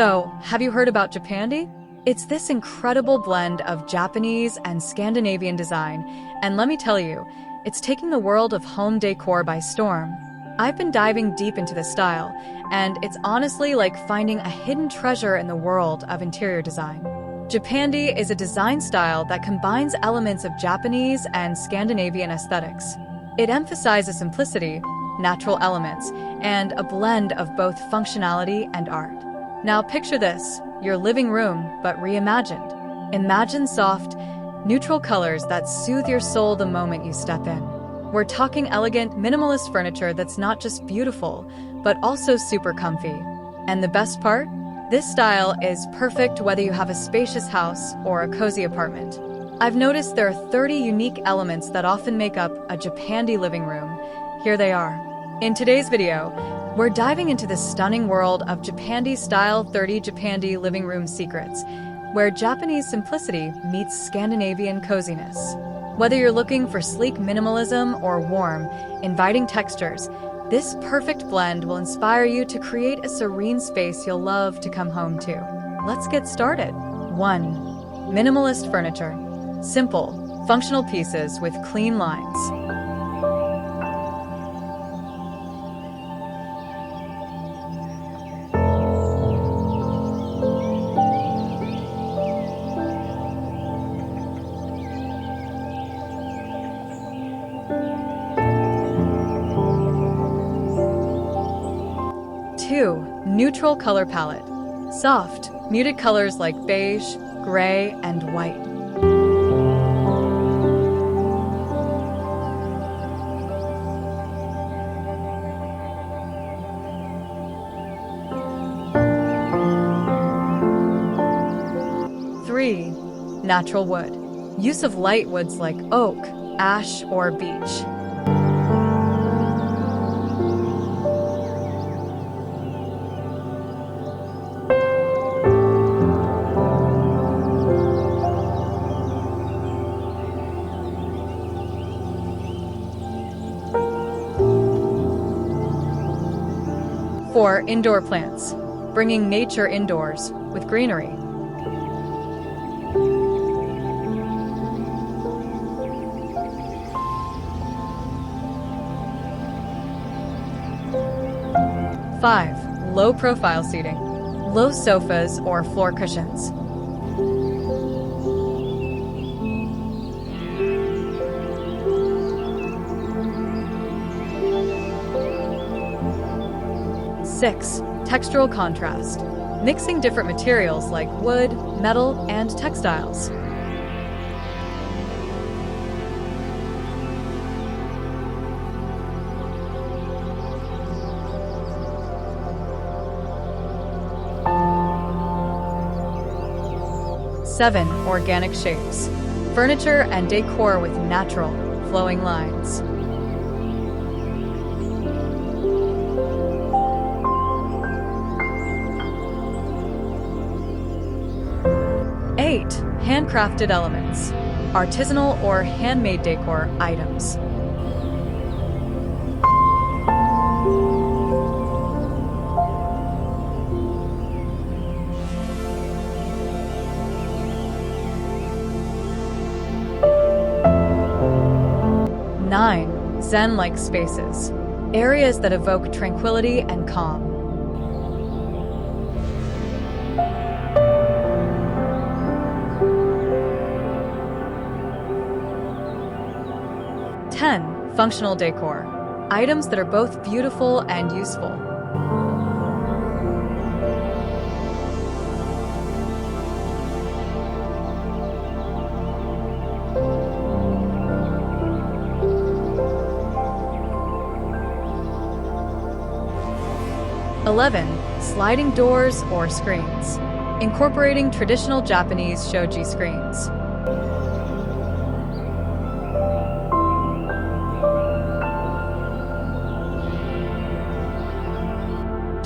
So, have you heard about Japandi? It's this incredible blend of Japanese and Scandinavian design, and let me tell you, it's taking the world of home decor by storm. I've been diving deep into this style, and it's honestly like finding a hidden treasure in the world of interior design. Japandi is a design style that combines elements of Japanese and Scandinavian aesthetics. It emphasizes simplicity, natural elements, and a blend of both functionality and art. Now picture this, your living room, but reimagined. Imagine soft, neutral colors that soothe your soul the moment you step in. We're talking elegant, minimalist furniture that's not just beautiful, but also super comfy. And the best part? This style is perfect whether you have a spacious house or a cozy apartment. I've noticed there are 30 unique elements that often make up a Japandi living room. Here they are. In today's video, we're diving into the stunning world of Japandi-style 30 Japandi living room secrets, where Japanese simplicity meets Scandinavian coziness. Whether you're looking for sleek minimalism or warm, inviting textures, this perfect blend will inspire you to create a serene space you'll love to come home to. Let's get started. 1. Minimalist furniture. Simple, functional pieces with clean lines. Neutral color palette. Soft, muted colors like beige, gray, and white. Three, natural wood. Use of light woods like oak, ash, or beech. 4. Indoor plants. Bringing nature indoors with greenery. Five, low-profile seating. Low sofas or floor cushions. Six, textural contrast. Mixing different materials like wood, metal, and textiles. Seven, organic shapes. Furniture and decor with natural, flowing lines. 8. Handcrafted elements. Artisanal or handmade decor items. Nine, Zen-like spaces. Areas that evoke tranquility and calm. 10. Functional decor. Items that are both beautiful and useful. (11) Sliding doors or screens. Incorporating traditional Japanese shoji screens.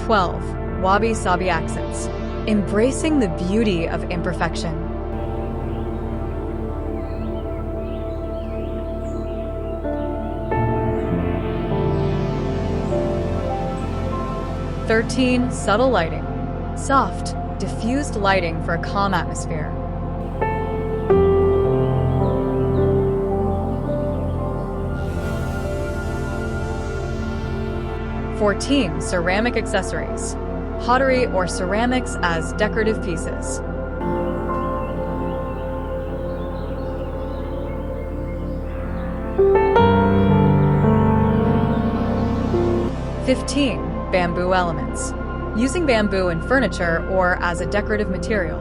12. Wabi-sabi accents. Embracing the beauty of imperfection. 13. Subtle lighting. Soft, diffused lighting for a calm atmosphere. 14. Ceramic accessories. Pottery or ceramics as decorative pieces. 15. Bamboo elements. Using bamboo in furniture or as a decorative material.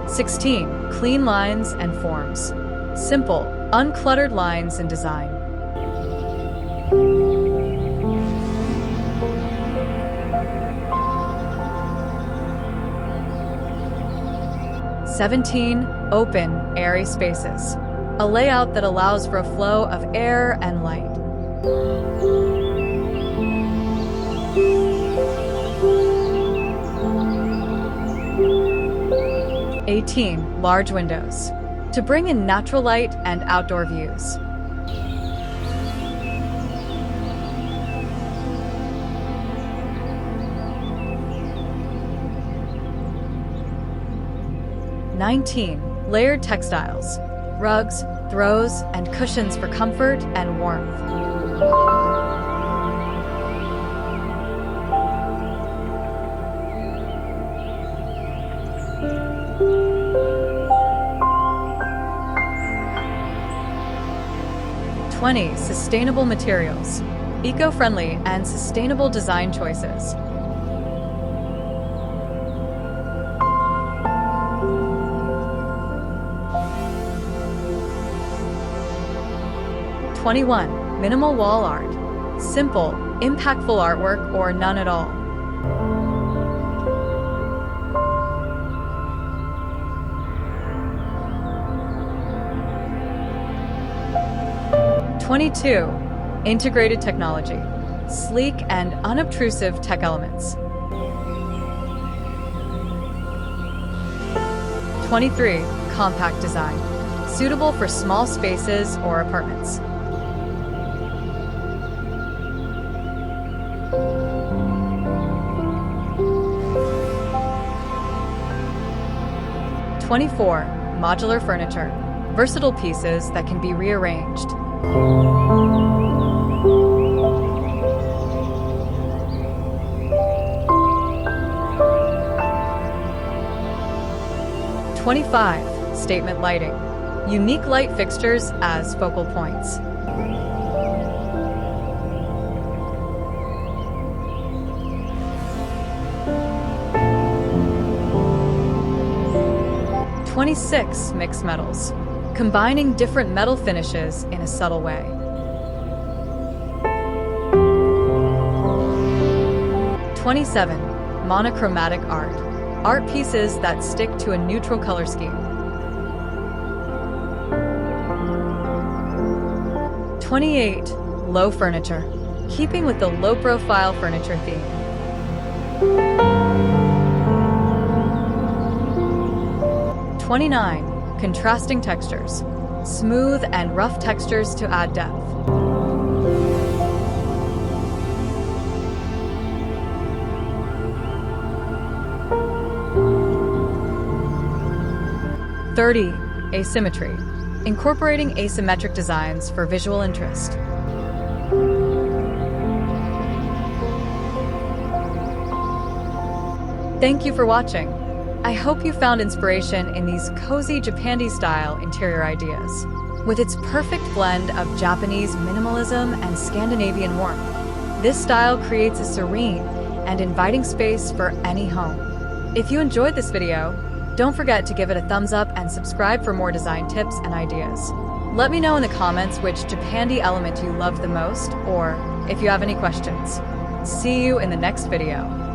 16. Clean lines and forms. Simple, uncluttered lines and design. 17. Open, airy spaces. A layout that allows for a flow of air and light. 18. Large windows. To bring in natural light and outdoor views. 19. Layered textiles. Rugs, throws, and cushions for comfort and warmth. 20. Sustainable materials. Eco-friendly and sustainable design choices. 21. Minimal wall art. Simple, impactful artwork or none at all. 22. Integrated technology. Sleek and unobtrusive tech elements. 23. Compact design. Suitable for small spaces or apartments. 24. Modular furniture. Versatile pieces that can be rearranged. 25. Statement lighting. Unique light fixtures as focal points. 26. Mixed metals. Combining different metal finishes in a subtle way. 27. Monochromatic art. Art pieces that stick to a neutral color scheme. 28. Low furniture. Keeping with the low-profile furniture theme. 29. Contrasting textures. Smooth and rough textures to add depth. 30. Asymmetry. Incorporating asymmetric designs for visual interest. 'Thank you for watching. I hope you found inspiration in these cozy Japandi-style interior ideas. With its perfect blend of Japanese minimalism and Scandinavian warmth, this style creates a serene and inviting space for any home. If you enjoyed this video, don't forget to give it a thumbs up and subscribe for more design tips and ideas. Let me know in the comments which Japandi element you loved the most, or if you have any questions. See you in the next video.